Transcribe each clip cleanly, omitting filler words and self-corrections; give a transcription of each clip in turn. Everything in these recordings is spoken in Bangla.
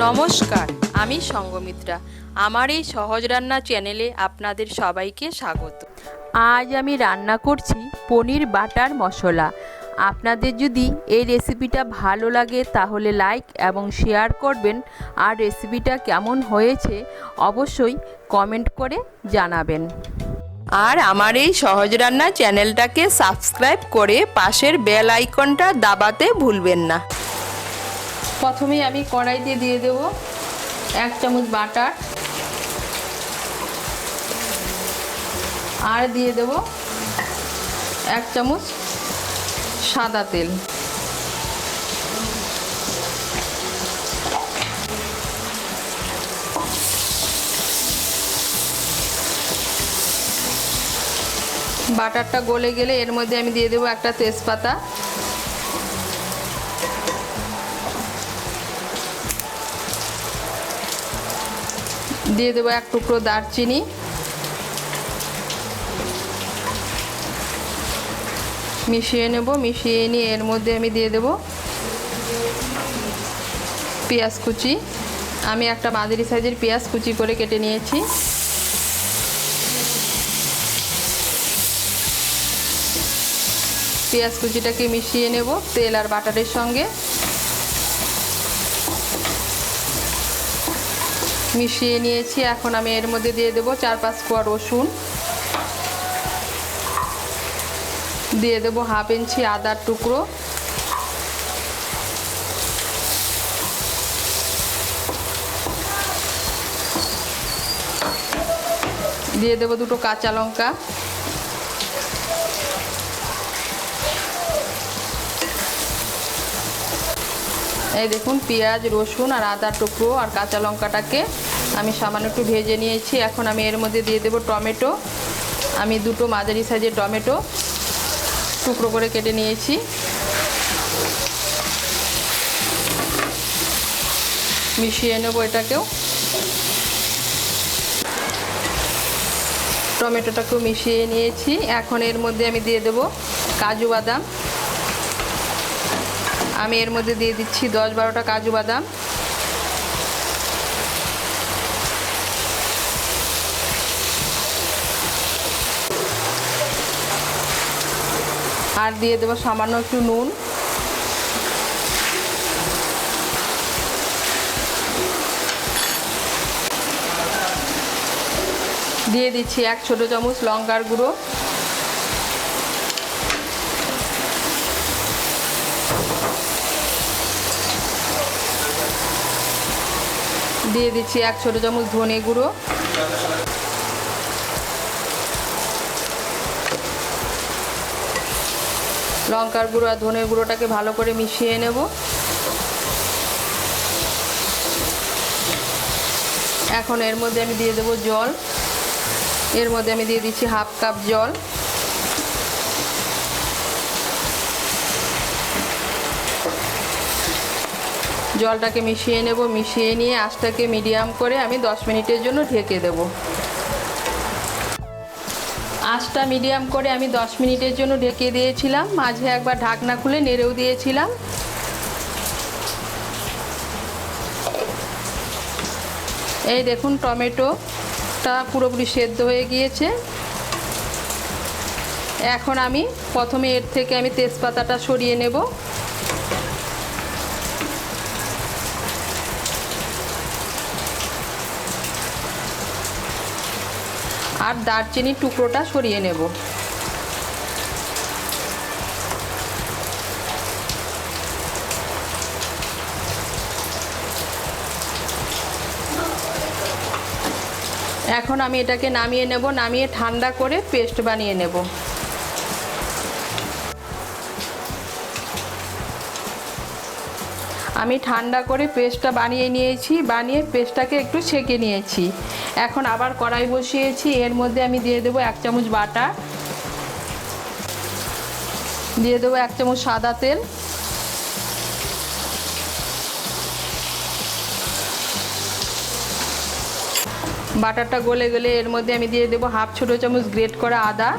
নমস্কার, আমি সঙ্গমিত্রা। আমার এই সহজ রান্না চ্যানেলে আপনাদের সবাইকে স্বাগত। আজ আমি রান্না করছি পনির বাটার মশলা। আপনাদের যদি এই রেসিপিটা ভালো লাগে তাহলে লাইক এবং শেয়ার করবেন, আর রেসিপিটা কেমন হয়েছে অবশ্যই কমেন্ট করে জানাবেন। আর আমার এই সহজ রান্না চ্যানেলটাকে সাবস্ক্রাইব করে পাশের বেল আইকনটা দাবাতে ভুলবেন না। প্রথমে আমি কড়াইতে দিয়ে দেব 1 চামচ বাটার, আর দিয়ে দেব 1 চামচ সাদা তেল। বাটারটা গলে গেলে এর মধ্যে আমি দিয়ে দেব একটা তেজপাতা, দিয়ে দেবো 1 টুকরো দারচিনি, মিশিয়ে নেব। মিশিয়ে নিয়ে এর মধ্যে আমি দিয়ে দেব পেঁয়াজ কুচি। আমি একটা মাঝারি সাইজের পেঁয়াজ কুচি করে কেটে নিয়েছি। পেঁয়াজ কুচিটাকে মিশিয়ে নেব তেল আর বাটারের সঙ্গে। মিশিয়ে নিয়েছি। এখন আমি এর মধ্যে দিয়ে দেব 4-5 কোয়া রসুন, দিয়ে দেব 1/2 ইঞ্চি আদার টুকরো, দিয়ে দেব 2টো কাঁচা লঙ্কা, এই দেখুন পেঁয়াজ, রসুন আর আদার টুকরো আর কাঁচা লঙ্কাটাকে আমি সামান্য একটু ভেজে নিয়েছি। এখন আমি এর মধ্যে দিয়ে দেব টমেটো। আমি 2টো মাঝারি সাইজের টমেটো টুকরো করে কেটে নিয়েছি। মিশিয়ে নেব এটাকেও। টমেটোটাকেও মিশিয়ে নিয়েছি। এখন এর মধ্যে আমি দিয়ে দেব কাজু বাদাম। আমি এর মধ্যে দিয়ে দিচ্ছি 10-12টা কাজু বাদাম। আর দিয়ে দেবো সামান্য একটু নুন। দিয়ে দিচ্ছি 1 ছোট চামচ লঙ্কার গুঁড়ো। দিয়ে দিচ্ছি 1 ছোট চামচ ধনে গুঁড়ো। লঙ্কার গুঁড়ো আর ধনের গুঁড়োটাকে ভালো করে মিশিয়ে নেব। এখন এর মধ্যে আমি দিয়ে দেব জল। এর মধ্যে আমি দিয়ে দিচ্ছি 1/2 কাপ জল। জলটাকে মিশিয়ে নেব। মিশিয়ে নিয়ে আঁচটাকে মিডিয়াম করে আমি 10 মিনিটের জন্য ঢেকে দেব। আঁচটা মিডিয়াম করে আমি 10 মিনিটের জন্য ঢেকে দিয়েছিলাম। মাঝে একবার ঢাকনা খুলে নেড়েও দিয়েছিলাম। এই দেখুন টমেটোটা পুরোপুরি সেদ্ধ হয়ে গিয়েছে। এখন আমি প্রথমে এর থেকে আমি তেজপাতাটা সরিয়ে নেব। আর দারচিনির টুকরোটা সরিয়ে নেব। এখন আমি এটাকে নামিয়ে নেব। নামিয়ে ঠান্ডা করে পেস্ট বানিয়ে নেব। আমি ঠান্ডা করে পেস্টটা বানিয়ে নিয়েছি। বানিয়ে পেস্টটাকে একটু ছেঁকে নিয়েছি। এখন আবার কড়াই বসিয়েছি। এর মধ্যে আমি দিয়ে দেবো 1 চামচ বাটার, দিয়ে দেবো 1 চামচ সাদা তেল, বাটারটা গলে গেলে এর মধ্যে আমি দিয়ে দেবো 1/2 ছোট চামচ গ্রেট করা আদা,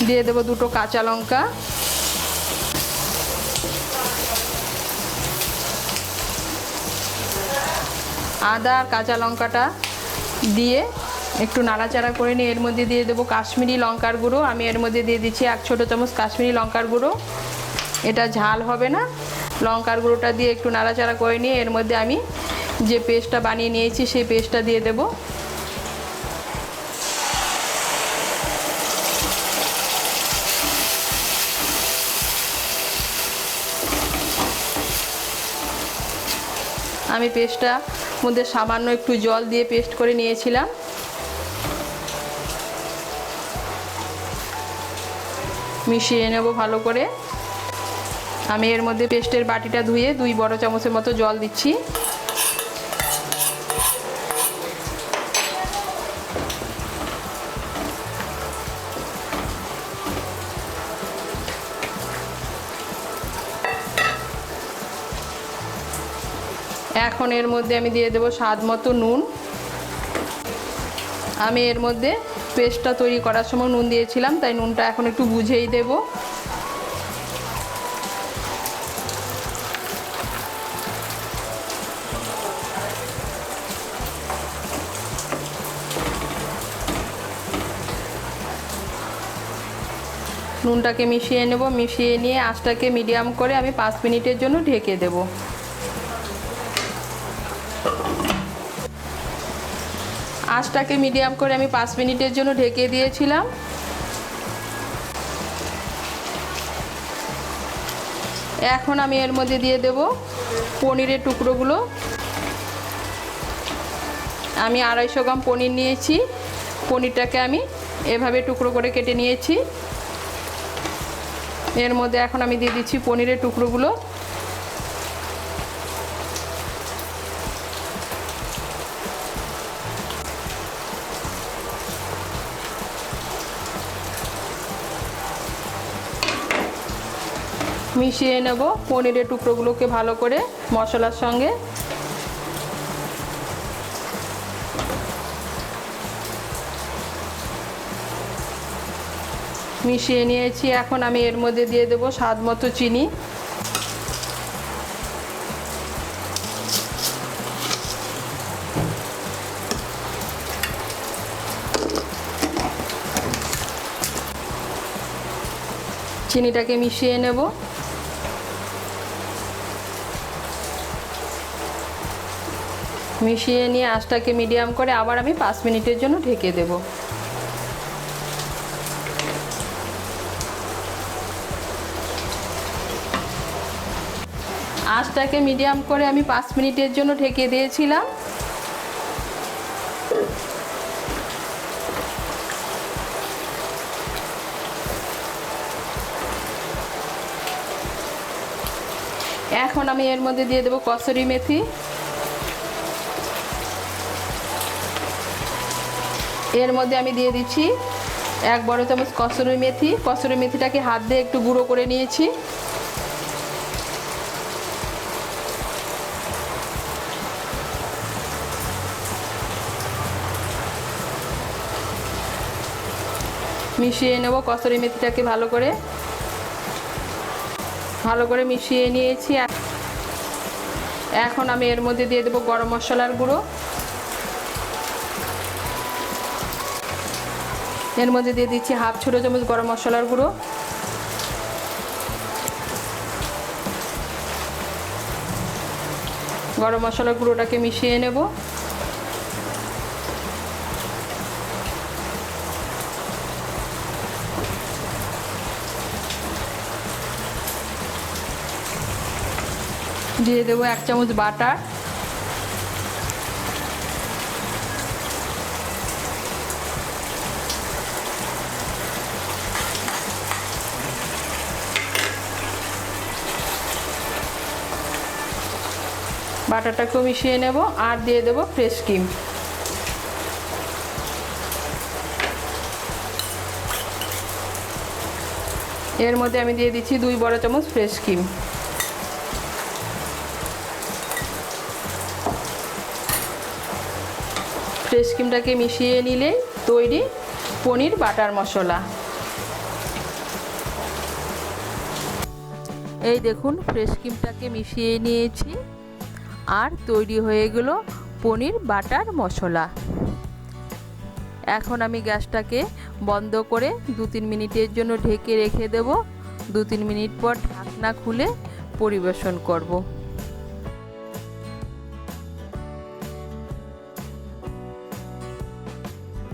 দিয়ে দেবো 2টো কাঁচা লঙ্কা, আদা আর কাঁচা লঙ্কাটা দিয়ে একটু নাড়াচাড়া করে নিয়ে এর মধ্যে দিয়ে দেবো কাশ্মীরি লঙ্কার গুঁড়ো। আমি এর মধ্যে দিয়ে দিচ্ছি 1 ছোটো চামচ কাশ্মীরি লঙ্কার গুঁড়ো। এটা ঝাল হবে না। লঙ্কার গুঁড়োটা দিয়ে একটু নাড়াচাড়া করে নিয়ে এর মধ্যে আমি যে পেস্টটা বানিয়ে নিয়েছি সেই পেস্টটা দিয়ে দেবো। আমি পেস্টটা মধ্যে সামান্য একটু জল দিয়ে পেস্ট করে নিয়েছিলাম। মিশিয়ে নেব ভালো করে। আমি এর মধ্যে পেস্টের বাটিটা ধুয়ে 2 বড় চামচের মতো জল দিচ্ছি। এখন এর মধ্যে আমি দিয়ে দেবো স্বাদ মতো নুন। আমি এর মধ্যে পেস্টটা তৈরি করার সময় নুন দিয়েছিলাম, তাই নুনটা এখন একটু বুঝেই দেব। নুনটাকে মিশিয়ে নেব। মিশিয়ে নিয়ে আঁচটাকে মিডিয়াম করে আমি 5 মিনিটের জন্য ঢেকে দেব। আঁচটাকে মিডিয়াম করে আমি 5 মিনিটের জন্য ঢেকে দিয়েছিলাম। এখন আমি এর মধ্যে দিয়ে দেব পনিরের টুকরোগুলো। আমি 250 গ্রাম পনির নিয়েছি। পনিরটাকে আমি এভাবে টুকরো করে কেটে নিয়েছি। এর মধ্যে এখন আমি দিয়ে দিচ্ছি পনিরের টুকরোগুলো। মিশিয়ে নেব পনিরের টুকরোগুলোকে ভালো করে মশলার সঙ্গে। মিশিয়ে নিয়েছি। এখন আমি এর মধ্যে দিয়ে দেব স্বাদ মতো চিনি। চিনিটাকে মিশিয়ে নেব। মিশিয়ে নিয়ে আঁচটাকে মিডিয়াম করে আবার আমি 5 মিনিটের জন্য ঢেকে দেব। আঁচটাকে মিডিয়াম করে আমি 5 মিনিটের জন্য ঢেকে দিয়েছিলাম। এখন আমি এর মধ্যে দিয়ে দেব কসুরি মেথি। এর মধ্যে আমি দিয়ে দিচ্ছি 1 বড় চামচ কসুরি মেথি। কসুরি মেথিটাকে হাত দিয়ে একটু গুঁড়ো করে নিয়েছি। মিশিয়ে নেব কসুরি মেথিটাকে ভালো করে মিশিয়ে নিয়েছি। এখন আমি এর মধ্যে দিয়ে দেব গরম মশলার গুঁড়ো। এর মধ্যে দিয়ে দিচ্ছি 1/2 ছোটো চামচ গরম মশলার গুঁড়ো। গরম মশলার গুঁড়োটাকে মিশিয়ে নেব। দিয়ে দেবো 1 চামচ বাটার। বাটারটাকেও মিশিয়ে নেব আর দিয়ে দেব ফ্রেশ ক্রিম। এর মধ্যে আমি দিয়ে দিচ্ছি 2 বড় চামচ ফ্রেশ ক্রিম। ফ্রেশ ক্রিমটাকে মিশিয়ে নিলে তৈরি পনির বাটার মশলা। এই দেখুন ফ্রেশ ক্রিমটাকে মিশিয়ে নিয়েছি আর তৈরি হয়ে গেল পনির বাটার মশলা। এখন আমি গ্যাসটাকে বন্ধ করে 2-3 মিনিটের জন্য ঢেকে রেখে দেব। 2-3 মিনিট পর ঢাকনা খুলে পরিবেশন করব।